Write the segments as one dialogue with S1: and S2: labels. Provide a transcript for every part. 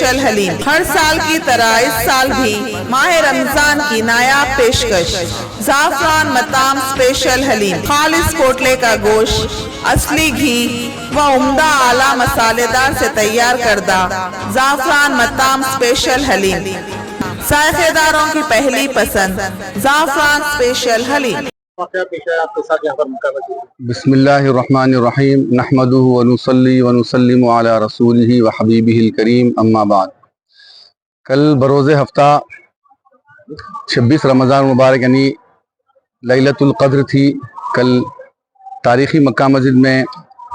S1: Special حلیم۔ ہر سال کی طرح اس سال بھی ماہ رمضان کی نایاب پیشکش، زعفران مطعم اسپیشل حلیم، خالص کوٹلے کا گوشت، اصلی گھی و عمدہ اعلیٰ مسالے دار سے تیار کردہ زعفران مطعم اسپیشل حلیم، ذائقے داروں کی پہلی پسند زعفران اسپیشل حلیم۔
S2: بسم اللہ الرحمن الرحیم، نحمدہ ونصلی ونسلم علی رسولہ وحبیبہ الکریم، اما بعد۔ کل بروز ہفتہ 26 رمضان مبارک یعنی لیلۃ القدر تھی۔ کل تاریخی مکہ مسجد میں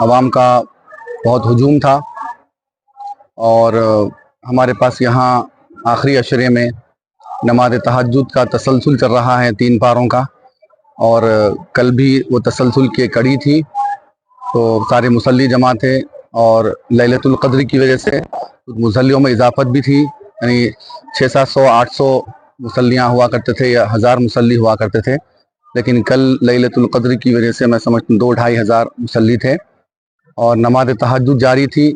S2: عوام کا بہت ہجوم تھا، اور ہمارے پاس یہاں آخری عشرے میں نماز تہجد کا تسلسل چل رہا ہے 3 پاروں کا، اور کل بھی وہ تسلسل کی کڑی تھی، تو سارے مصلی جمع تھے، اور لیلۃ القدر کی وجہ سے مصلیوں میں اضافت بھی تھی، یعنی 600-700-800 مصلیاں ہوا کرتے تھے یا 1000 مصلی ہوا کرتے تھے، لیکن کل لیلۃ القدر کی وجہ سے میں سمجھتا ہوں 2-2.5 ہزار مصلی تھے، اور نماز تہجد جاری تھی،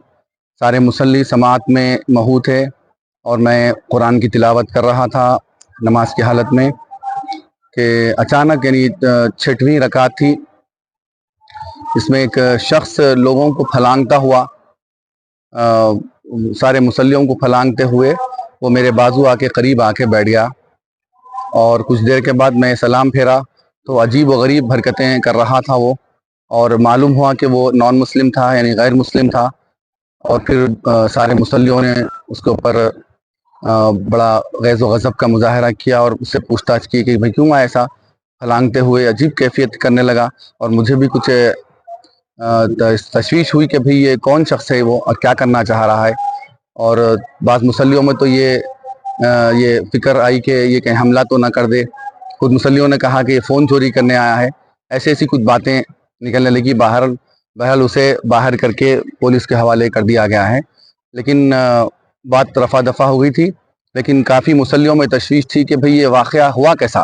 S2: سارے مصلی سماعت میں محو تھے، اور میں قرآن کی تلاوت کر رہا تھا نماز کی حالت میں کہ اچانک یعنی 6ویں رکعت تھی، اس میں ایک شخص لوگوں کو پھلانگتا ہوا، سارے مصلیوں کو پھلانگتے ہوئے وہ میرے بازو آ کے قریب آ کے بیٹھ گیا، اور کچھ دیر کے بعد میں سلام پھیرا تو عجیب و غریب حرکتیں کر رہا تھا وہ، اور معلوم ہوا کہ وہ نان مسلم تھا، یعنی غیر مسلم تھا، اور پھر سارے مصلیوں نے اس کے اوپر بڑا غیظ و غضب کا مظاہرہ کیا، اور اس سے پوچھ تاچھ کی کہ بھئی کیوں ایسا پھلانگتے ہوئے، عجیب کیفیت کرنے لگا، اور مجھے بھی کچھ تشویش ہوئی کہ بھئی یہ کون شخص ہے وہ، اور کیا کرنا چاہ رہا ہے، اور بعض مصلیوں میں تو یہ فکر آئی کہ یہ کہیں حملہ تو نہ کر دے، خود مصلیوں نے کہا کہ یہ فون چوری کرنے آیا ہے، ایسی کچھ باتیں نکلنے لگی، بہرحال اسے باہر کر کے پولیس کے حوالے کر دیا گیا ہے، لیکن بات رفع دفع ہو گئی تھی، لیکن کافی مصلیوں میں تشویش تھی کہ بھئی یہ واقعہ ہوا کیسا،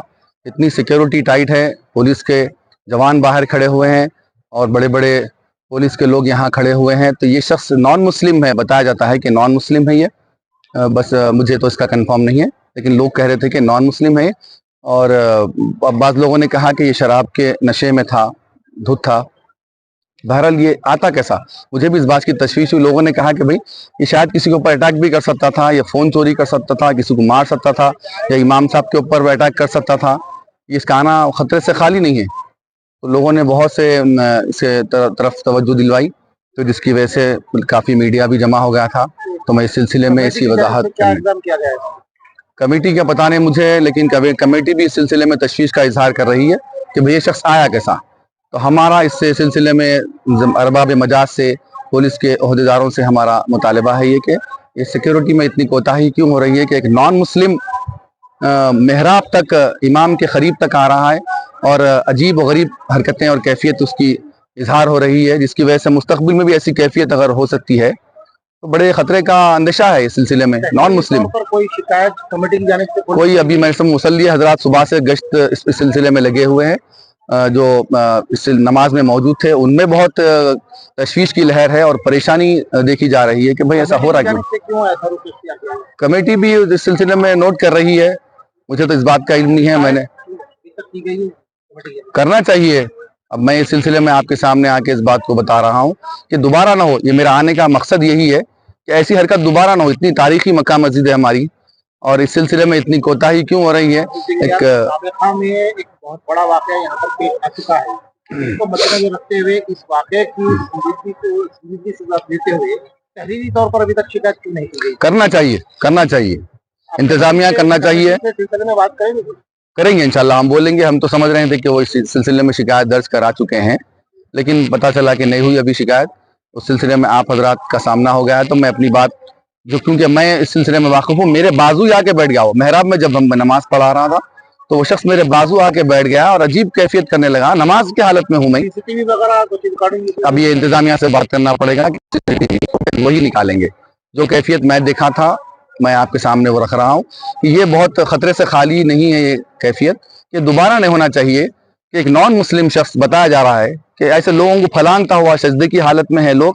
S2: اتنی سیکیورٹی ٹائٹ ہے، پولیس کے جوان باہر کھڑے ہوئے ہیں، اور بڑے بڑے پولیس کے لوگ یہاں کھڑے ہوئے ہیں، تو یہ شخص نان مسلم ہے، بتایا جاتا ہے کہ نان مسلم ہے یہ، بس مجھے تو اس کا کنفرم نہیں ہے، لیکن لوگ کہہ رہے تھے کہ نان مسلم ہے، اور بعض لوگوں نے کہا کہ یہ شراب کے نشے میں تھا، دھت تھا۔ بہرحال یہ آتا کیسا، مجھے بھی اس بات کی تشویش ہوئی، لوگوں نے کہا کہ بھئی یہ شاید کسی کے اوپر اٹیک بھی کر سکتا تھا، یا فون چوری کر سکتا تھا، کسی کو مار سکتا تھا، یا امام صاحب کے اوپر اٹیک کر سکتا تھا، اس کا آنا خطرے سے خالی نہیں ہے، تو لوگوں نے بہت سے اس طرف توجہ دلوائی، تو جس کی وجہ سے کافی میڈیا بھی جمع ہو گیا تھا، تو میں اس سلسلے میں اسی وضاحت کمیٹی کا پتہ نہیں مجھے، لیکن کمیٹی بھی اس سلسلے میں تشویش کا اظہار کر رہی ہے کہ بھئی یہ شخص آیا کیسا، تو ہمارا اس سلسلے میں ارباب مجاز سے، پولیس کے عہدیداروں سے ہمارا مطالبہ ہے یہ کہ اس سیکیورٹی میں اتنی کوتاہی کیوں ہو رہی ہے کہ ایک نان مسلم محراب تک، امام کے قریب تک آ رہا ہے، اور عجیب و غریب حرکتیں اور کیفیت اس کی اظہار ہو رہی ہے، جس کی وجہ سے مستقبل میں بھی ایسی کیفیت اگر ہو سکتی ہے تو بڑے خطرے کا اندیشہ ہے اس سلسلے میں۔ نان مسلم
S3: کوئی شکایت کمیٹی کی جانب سے
S2: کوئی ابھی میں سب مصلی حضرات صبح سے گشت اس سلسلے میں لگے ہوئے ہیں، جو اس نماز میں موجود تھے، ان میں بہت تشویش کی لہر ہے اور پریشانی دیکھی جا رہی ہے کہ بھئی ایسا ہو رہا کیوں۔ کمیٹی بھی اس سلسلے میں نوٹ کر رہی ہے، مجھے تو اس بات کا علم نہیں ہے، میں نے کرنا چاہیے۔ اب میں اس سلسلے میں آپ کے سامنے آ کے اس بات کو بتا رہا ہوں کہ دوبارہ نہ ہو، یہ میرا آنے کا مقصد یہی ہے کہ ایسی حرکت دوبارہ نہ ہو، اتنی تاریخی مکہ مسجد ہے ہماری، اور اس سلسلے میں اتنی کوتاہی کیوں ہو رہی ہے۔ ایک
S3: بہت بڑا واقعہ یہاں پر پیش آ چکا ہے، اس کو مد نظر رکھتے ہوئے اس واقعے کی سنجیدگی سے لیتے ہوئے تحریری طور پر ابھی تک شکایت کیوں نہیں کی گئی؟
S2: کرنا چاہیے، انتظامیہ کرنا چاہیے، کریں گے انشاءاللہ، ہم بولیں گے۔ ہم تو سمجھ رہے تھے کہ وہ اس سلسلے میں شکایت درج کرا چکے ہیں، لیکن پتہ چلا کہ نہیں ہوئی ابھی شکایت، اس سلسلے میں آپ حضرات کا سامنا ہو گیا ہے، تو میں اپنی بات کیونکہ میں اس سلسلے میں واقف ہوں، میرے بازو آ کے بیٹھ گیا وہ محراب میں، جب ہم نماز پڑھا رہا تھا تو وہ شخص میرے بازو آ کے بیٹھ گیا اور عجیب کیفیت کرنے لگا، نماز کی حالت میں ہوں میں۔ اب یہ انتظامیہ سے بات کرنا پڑے گا، وہی نکالیں گے جو کیفیت میں دیکھا تھا، میں آپ کے سامنے وہ رکھ رہا ہوں کہ یہ بہت خطرے سے خالی نہیں ہے یہ کیفیت، کہ دوبارہ نہیں ہونا چاہیے کہ ایک نان مسلم شخص بتایا جا رہا ہے کہ ایسے لوگوں کو پھلانگتا ہوا سجدے کی حالت میں ہے لوگ،